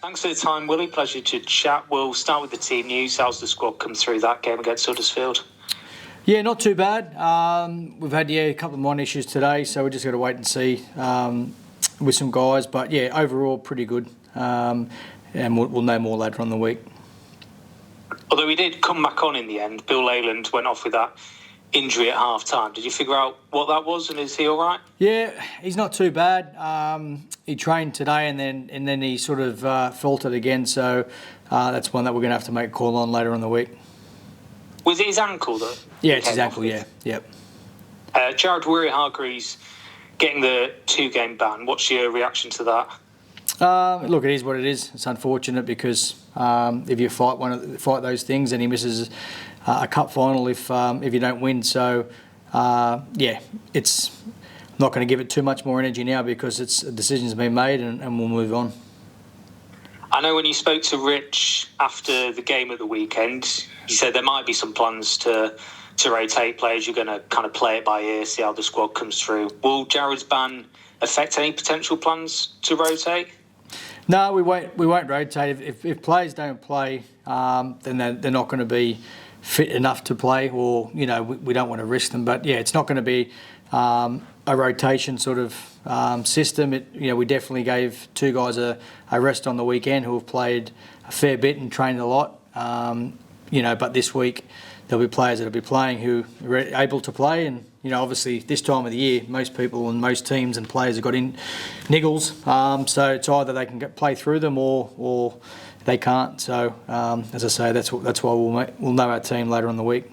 Thanks for the time, Willie. Pleasure to chat. We'll start with the team news. How's the squad come through that game against Huddersfield? Yeah, not too bad. We've had a couple of minor issues today, so we're just got to wait and see with some guys. But yeah, overall pretty good, and we'll know more later on in the week. Although he did come back on in the end, Bill Leyland went off with that injury at half time. Did you figure out what that was, and is he all right? Yeah, he's not too bad. He trained today and then he sort of faltered again, so that's one that we're going to have to make a call on later in the week. Was it his ankle though? Yeah, it's his ankle, yeah. Yep. Jared Warea-Hargreaves getting the 2-game ban. What's your reaction to that? Look, it is what it is. It's unfortunate because if you fight those things, and he misses a cup final if you don't win. So yeah, it's not going to give it too much more energy now because a decision's been made, and we'll move on. I know when you spoke to Rich after the game at the weekend, you said there might be some plans to rotate players. You're going to kind of play it by ear, see how the squad comes through. Will Jared's ban affect any potential plans to rotate? No, we won't rotate. If players don't play, then they're not going to be fit enough to play, or we don't want to risk them. But yeah, it's not going to be a rotation sort of system. We definitely gave 2 guys a rest on the weekend who have played a fair bit and trained a lot. But this week there'll be players that'll be playing who are able to play, and obviously this time of the year most people and most teams and players have got in niggles, so it's either they can play through them or they can't. So as I say, that's why we'll know our team later in the week.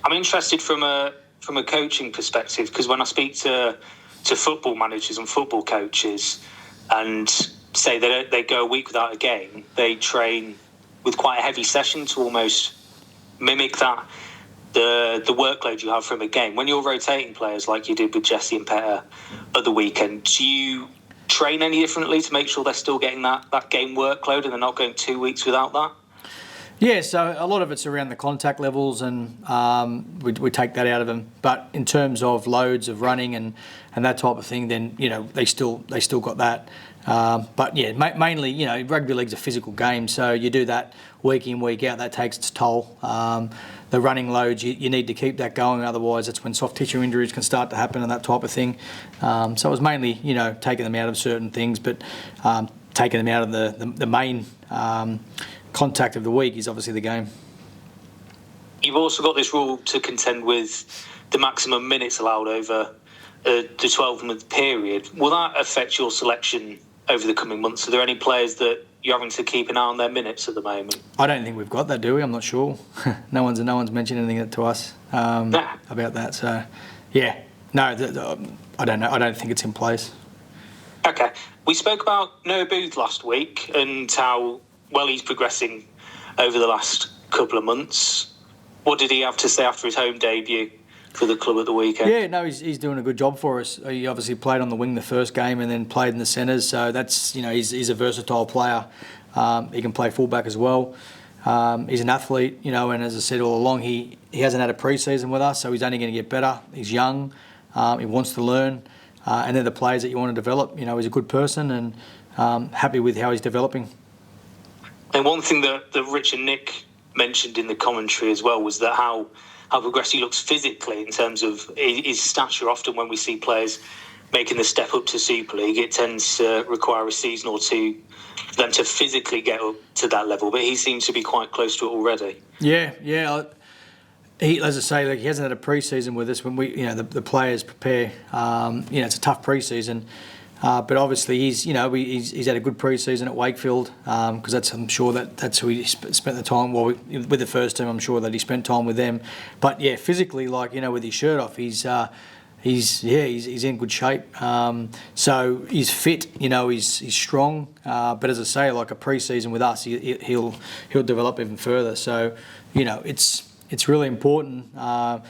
I'm interested from a coaching perspective, because when I speak to football managers and football coaches and say they go a week without a game, they train with quite a heavy session to almost mimic that the workload you have from a game. When you're rotating players like you did with Jesse and Peta at the weekend, do you train any differently to make sure they're still getting that game workload and they're not going 2 weeks without that? Yeah, so a lot of it's around the contact levels, and we take that out of them. But in terms of loads of running and that type of thing, then they still got that. But yeah, mainly rugby league's a physical game, so you do that week in, week out. That takes its toll. The running loads, you need to keep that going, otherwise that's when soft tissue injuries can start to happen and that type of thing. So it was mainly taking them out of certain things, but taking them out of the main contact of the week is obviously the game. You've also got this rule to contend with the maximum minutes allowed over the 12-month period. Will that affect your selection over the coming months? Are there any players that you're having to keep an eye on their minutes at the moment? I don't think we've got that, do we? I'm not sure. No one's mentioned anything to us about that. So, yeah, no, I don't know. I don't think it's in place. Okay. We spoke about Noah Booth last week and how well he's progressing over the last couple of months. What did he have to say after his home debut for the club at the weekend? Yeah, no, he's doing a good job for us. He obviously played on the wing the first game and then played in the centres, so that's he's a versatile player. He can play fullback as well. He's an athlete, and as I said all along, he hasn't had a pre-season with us, so he's only going to get better. He's young, he wants to learn, and they're the players that you want to develop. He's a good person, and happy with how he's developing. And one thing that Rich and Nick mentioned in the commentary as well was that how progressive he looks physically in terms of his stature. Often when we see players making the step up to Super League, it tends to require a season or two for them to physically get up to that level, but he seems to be quite close to it already. Yeah. He, as I say, he hasn't had a pre-season with us. When we, the players prepare, it's a tough pre-season. But obviously he's had a good pre-season at Wakefield, because I'm sure that's who he spent the time. Well, with the first team, I'm sure that he spent time with them. But yeah, physically, with his shirt off, he's in good shape. So he's fit. He's strong. But as I say, like a pre-season with us, he'll develop even further. So it's really important. At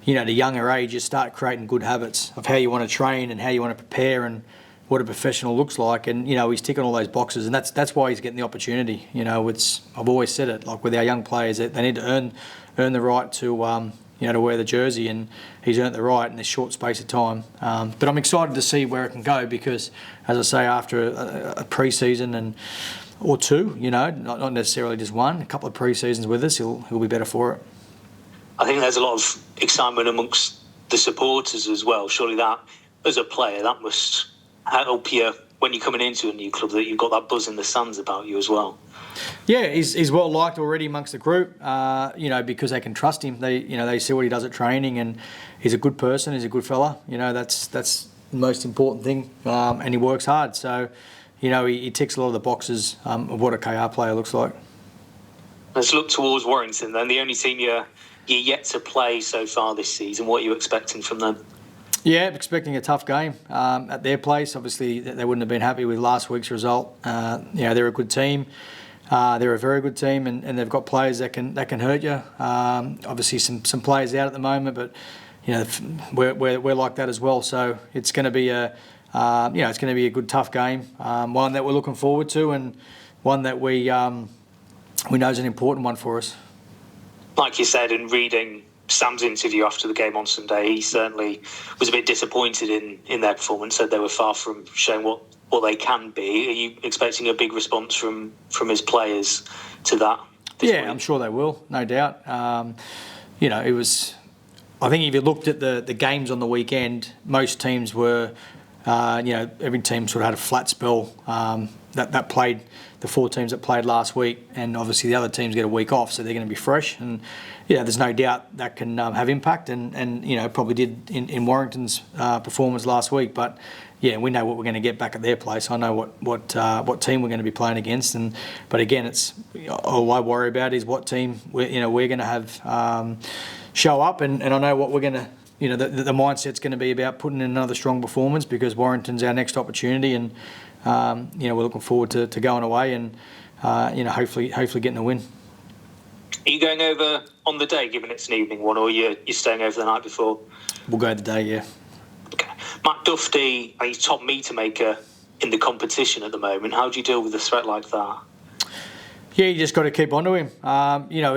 a younger age, you start creating good habits of how you want to train and how you want to prepare and what a professional looks like, and he's ticking all those boxes, and that's why he's getting the opportunity. I've always said it, like with our young players, they need to earn the right to to wear the jersey, and he's earned the right in this short space of time. But I'm excited to see where it can go because, as I say, after a pre-season or two, not necessarily just one, a couple of pre-seasons with us, he'll be better for it. I think there's a lot of excitement amongst the supporters as well. Surely that, as a player, that must help you when you're coming into a new club, that you've got that buzz in the stands about you as well. Yeah, he's well liked already amongst the group. Because they can trust him. They see what he does at training, and he's a good person. He's a good fella. That's the most important thing, and he works hard. So, he ticks a lot of the boxes of what a KR player looks like. Let's look towards Warrington then. The only team you're yet to play so far this season. What are you expecting from them? Yeah, expecting a tough game at their place. Obviously, they wouldn't have been happy with last week's result. They're a good team. They're a very good team, and they've got players that can hurt you. Obviously, some players out at the moment, but we're like that as well. So it's going to be a good tough game. One that we're looking forward to, and one that we know is an important one for us. Like you said, in reading Sam's interview after the game on Sunday, he certainly was a bit disappointed in their performance, said they were far from showing what they can be. Are you expecting a big response from his players to that? Yeah, week? I'm sure they will, no doubt. It was... I think if you looked at the games on the weekend, most teams were... every team sort of had a flat spell that played, the 4 teams that played last week, and obviously the other teams get a week off, so they're going to be fresh. And there's no doubt that can have impact, and probably did in Warrington's performance last week. But we know what we're going to get back at their place. I know what team we're going to be playing against, but again, it's all I worry about is what team we're going to have show up, and I know what we're going to. The mindset's going to be about putting in another strong performance because Warrington's our next opportunity, and we're looking forward to going away and hopefully getting a win. Are you going over on the day, given it's an evening one, or you're staying over the night before? We'll go the day, yeah. Okay. Matt Duffy, he's top meter maker in the competition at the moment. How do you deal with a threat like that? Yeah, you just got to keep on to him.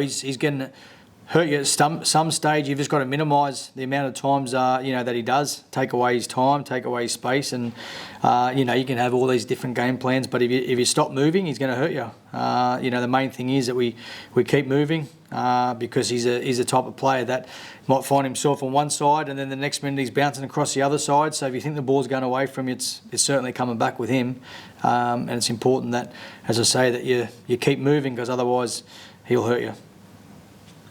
He's getting hurt you at some stage. You've just got to minimise the amount of times that he does. Take away his time, take away his space, and you can have all these different game plans. But if you stop moving, he's going to hurt you. The main thing is that we keep moving because he's a type of player that might find himself on one side, and then the next minute he's bouncing across the other side. So if you think the ball's going away from you, it's certainly coming back with him. And it's important that, as I say, that you keep moving because otherwise he'll hurt you.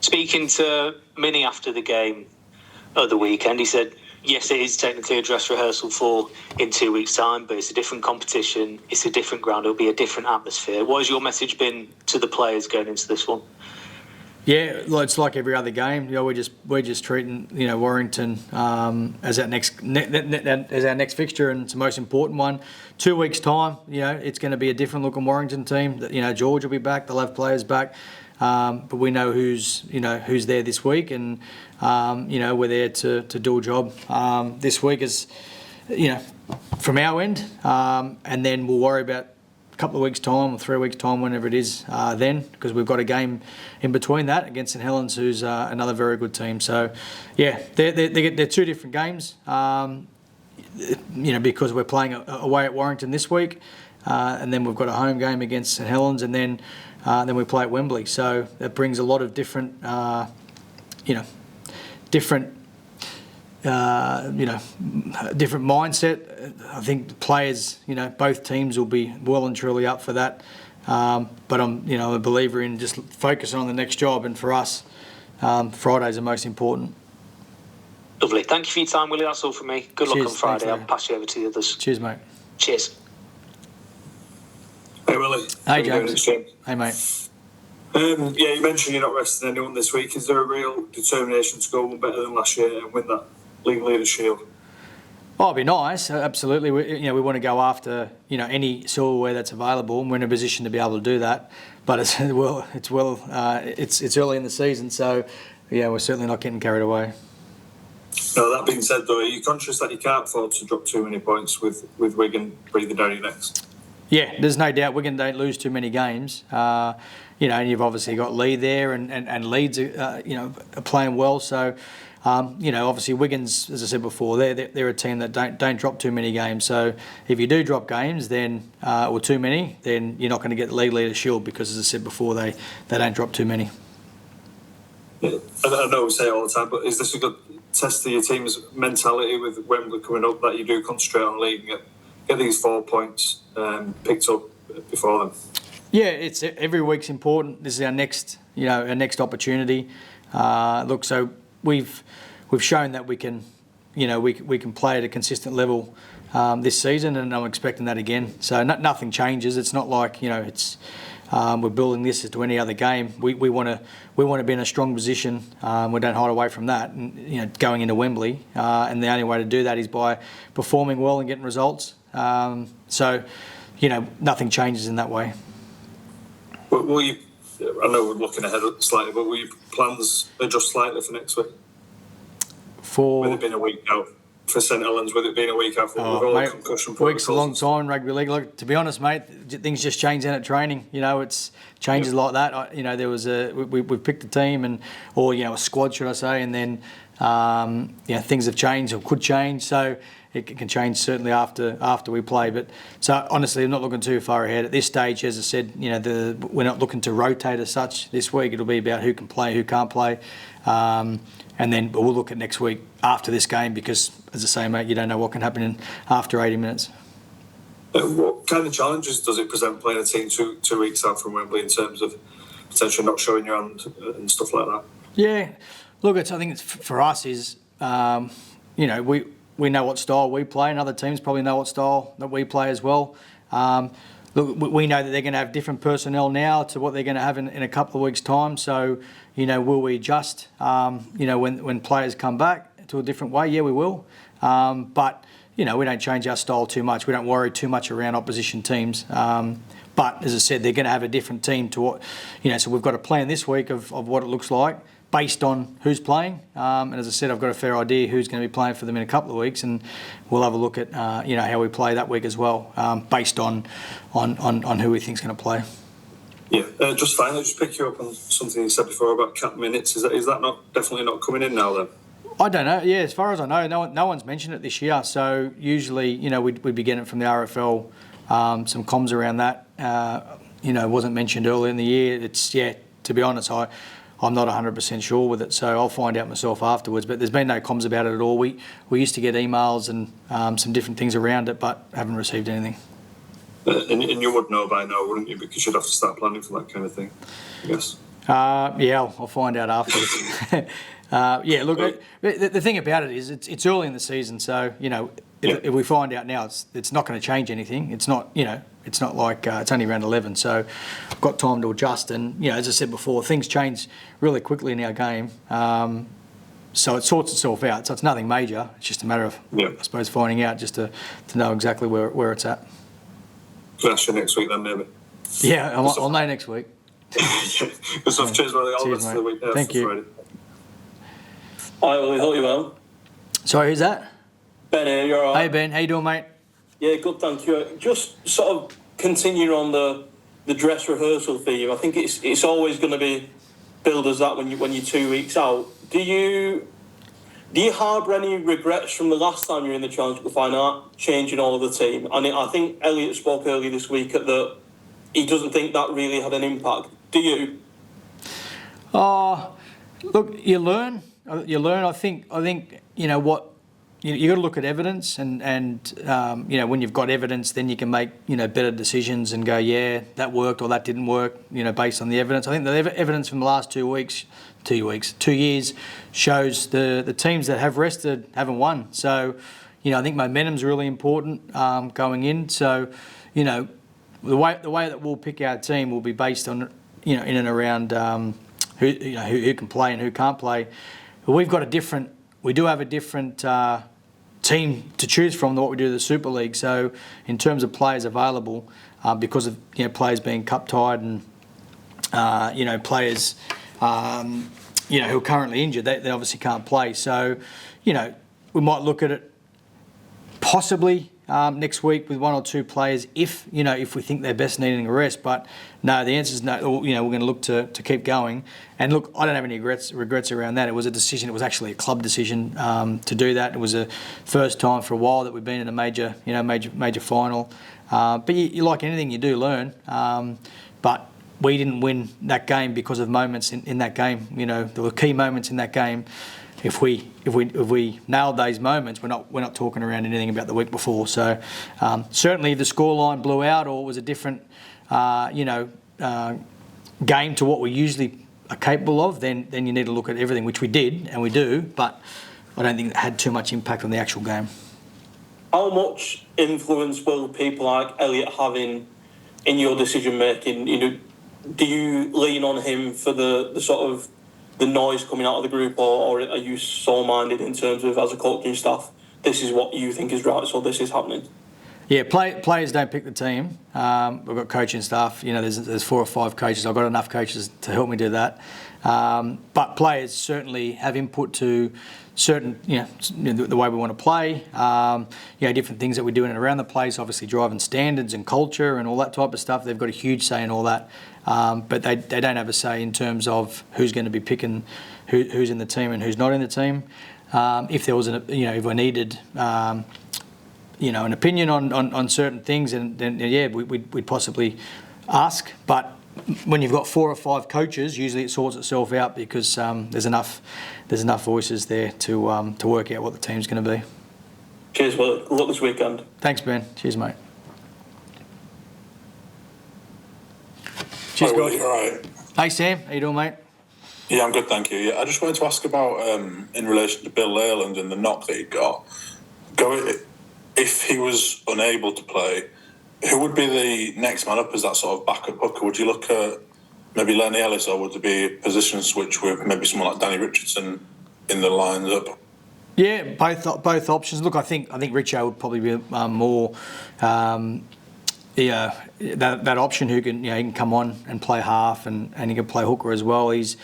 Speaking to Minnie after the game of the weekend, he said, yes, it is technically a dress rehearsal for in 2 weeks' time, but it's a different competition, it's a different ground, it'll be a different atmosphere. What has your message been to the players going into this one? Yeah, it's like every other game. We're just treating Warrington as our next fixture, and it's the most important one. 2 weeks' time, it's going to be a different looking Warrington team. George will be back. They'll have players back. But we know who's there this week, and we're there to do a job this week as from our end, and then we'll worry about a couple of weeks' time or 3 weeks' time, whenever it is then, because we've got a game in between that against St Helens, who's another very good team. So they're 2 different games, because we're playing away at Warrington this week, and then we've got a home game against St Helens, and then we play at Wembley. So that brings a lot of different mindset. I think the players, both teams will be well and truly up for that. But I'm a believer in just focusing on the next job, and for us, Friday's the most important. Lovely. Thank you for your time, Willie. That's all from me. Good luck on Friday. I'll pass you over to the others. Cheers, mate. Cheers. Hey, Willie. Hey, James. Hey, mate. You mentioned you're not resting anyone this week. Is there a real determination to go one better than last year and win that League Leaders Shield? Oh, it'd be nice. Absolutely. We want to go after any silverware that's available, and we're in a position to be able to do that. But it's early in the season, so we're certainly not getting carried away. No, that being said, though, are you conscious that you can't afford to drop too many points with Wigan breathing down your necks? Yeah, there's no doubt Wigan don't lose too many games. And you've obviously got Lee there, and Leeds are playing well. So, obviously Wigan's, as I said before, they're a team that don't drop too many games. So if you do drop games, then or too many, then you're not going to get the league leader shield because, as I said before, they don't drop too many. Yeah, I know we say it all the time, but is this a good test of your team's mentality with Wembley coming up, that you do concentrate on the league and get these 4 points picked up before them? Yeah, it's every week's important. This is our next opportunity. So we've shown that we can, we can play at a consistent level this season, and I'm expecting that again. So nothing changes. It's not like we're building this to any other game. We want to be in a strong position. We don't hide away from that. And, going into Wembley, and the only way to do that is by performing well and getting results. Nothing changes in that way. Will you? I know we're looking ahead slightly, but will your plans adjust slightly for next week? With it being a week out for St Helens, with it being a week out, with all the concussion protocols. Week's a long time in rugby league. Look, to be honest, mate, things just change in at training. It's changes like that. There was we picked a team or a squad, should I say, and then things have changed or could change. So it can change certainly after we play. But so honestly, I'm not looking too far ahead at this stage. As I said, we're not looking to rotate as such this week. It'll be about who can play, who can't play, and then we'll look at next week after this game because, as I say, mate, you don't know what can happen after 80 minutes. What kind of challenges does it present playing a team two weeks out from Wembley in terms of potentially not showing your hand and stuff like that? Yeah, look, I think it's for us is we know what style we play, and other teams probably know what style that we play as well. Look, we know that they're going to have different personnel now to what they're going to have in a couple of weeks' time. So, will we adjust, when players come back to a different way? Yeah, we will. But, we don't change our style too much. We don't worry too much around opposition teams. But, as I said, they're going to have a different team to what, so we've got a plan this week of what it looks like, based on who's playing. And as I said, I've got a fair idea who's going to be playing for them in a couple of weeks, and we'll have a look at how we play that week as well, based on who we think's going to play. Yeah, just finally, just pick you up on something you said before about cap minutes. Is that definitely not coming in now then? I don't know. Yeah, as far as I know, no one's mentioned it this year. So usually, we'd be getting it from the RFL. Some comms around that. Wasn't mentioned earlier in the year. To be honest, I'm not 100% sure with it, so I'll find out myself afterwards. But there's been no comms about it at all. We used to get emails and some different things around it, but haven't received anything. And you would know by now, wouldn't you? Because you'd have to start planning for that kind of thing, I guess. I'll find out afterwards. Look, the thing about it is it's early in the season, so if we find out now, it's not going to change anything. It's not it's not like it's only around 11, so I've got time to adjust. And as I said before, things change really quickly in our game, so it sorts itself out. So it's nothing major. It's just a matter of I suppose finding out just to know exactly where it's at. Can I ask you next week then, maybe? Yeah, I'll know next week. Good stuff. Cheers, Willie. All the best of the week. Thank you. Friday. Hi, Willie. Hope you're well. Sorry, who's that? Ben here. You're all right? Hey, Ben. How you doing, mate? Yeah, good, thank you. Just sort of continuing on the dress rehearsal theme. I think it's always going to be billed as that when you're 2 weeks out. Do you harbour any regrets from the last time you were in the Challenge Cup final, changing all of the team? And I think Elliot spoke earlier this week that he doesn't think that really had an impact. Do you? Look, you learn. I think what. You got to look at evidence, and when you've got evidence, then you can make better decisions and go, yeah, that worked or that didn't work, based on the evidence. I think the evidence from the last 2 years shows the teams that have rested haven't won. So, I think momentum's really important going in. So, the way that we'll pick our team will be based on in and around who can play and who can't play. But we do have a different team to choose from than what we do in the Super League. So in terms of players available, because of players being cup tied and players who are currently injured, they obviously can't play. So we might look at it possibly next week with 1 or 2 players if we think they're best needing a rest. But no, the answer is no. We're going to look to keep going. And look, I don't have any regrets around that. It was a decision. It was actually a club decision to do that. It was the first time for a while that we've been in a major final. But you like anything, you do learn. But we didn't win that game because of moments in that game. There were key moments in that game. If we nailed those moments, we're not talking around anything about the week before. So certainly, if the scoreline blew out or was a different game to what we usually are capable of, then you need to look at everything, which we did and we do. But I don't think it had too much impact on the actual game. How much influence will people like Elliot have in your decision making? Do you lean on him for the sort of the noise coming out of the group, or are you sole-minded in terms of, as a coaching staff, this is what you think is right, so this is happening? Yeah, players don't pick the team. We've got coaching staff. There's 4 or 5 coaches. I've got enough coaches to help me do that. But players certainly have input to certain, the way we want to play. Different things that we do in and around the place. Obviously, driving standards and culture and all that type of stuff. They've got a huge say in all that. But they don't have a say in terms of who's going to be picking who's in the team and who's not in the team. If there was if I needed an opinion on certain things, then we'd possibly ask. But when you've got 4 or 5 coaches, usually it sorts itself out because there's enough voices there to work out what the team's going to be. Cheers, well, good luck this weekend. Thanks, Ben. Cheers, mate. Cheers, guys. All right. Hey, Sam. How you doing, mate? Yeah, I'm good, thank you. Yeah, I just wanted to ask about, in relation to Bill Leyland and the knock that he got. If he was unable to play, who would be the next man up as that sort of backup hooker? Would you look at maybe Lenny Ellis, or would there be a position switch with maybe someone like Danny Richardson in the lines up? Yeah, both options. Look, I think Richo would probably be more that option who can he can come on and play half and he can play hooker as well. He's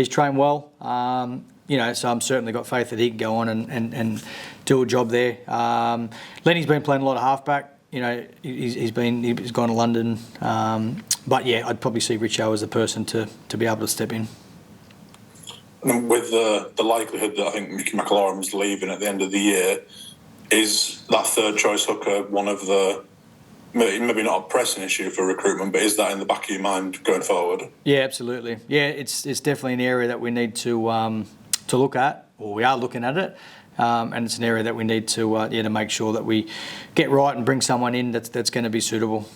trained well. So I'm certainly got faith that he can go on and do a job there. Lenny's been playing a lot of halfback. He's gone to London. But yeah, I'd probably see Richo as the person to be able to step in. And with the likelihood that I think Mickey McLaurin's leaving at the end of the year, is that third choice hooker one of the, maybe not a pressing issue for recruitment, but is that in the back of your mind going forward? Yeah, absolutely. Yeah, it's definitely an area that we need to look at, or we are looking at it, and it's an area that we need to make sure that we get right and bring someone in that's going to be suitable.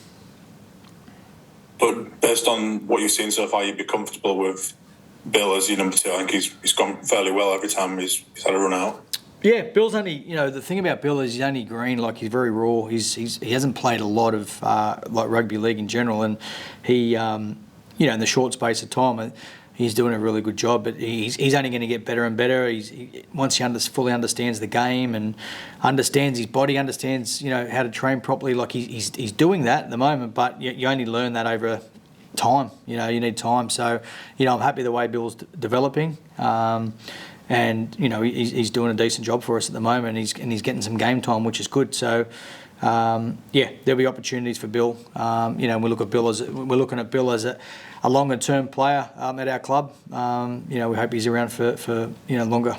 But based on what you've seen so far, you'd be comfortable with Bill as your number 2. I think he's gone fairly well every time he's had a run out. Yeah, Bill's only, the thing about Bill is he's only green, like he's very raw. He hasn't played a lot of like rugby league in general, and he, in the short space of time, he's doing a really good job. But he's only going to get better and better. Once he fully understands the game and understands his body, understands how to train properly. Like he's doing that at the moment, but you only learn that over time. You need time. So I'm happy the way Bill's developing. And he's doing a decent job for us at the moment, and he's getting some game time, which is good. So there'll be opportunities for Bill. We're looking at Bill as a longer term player at our club. We hope he's around for longer.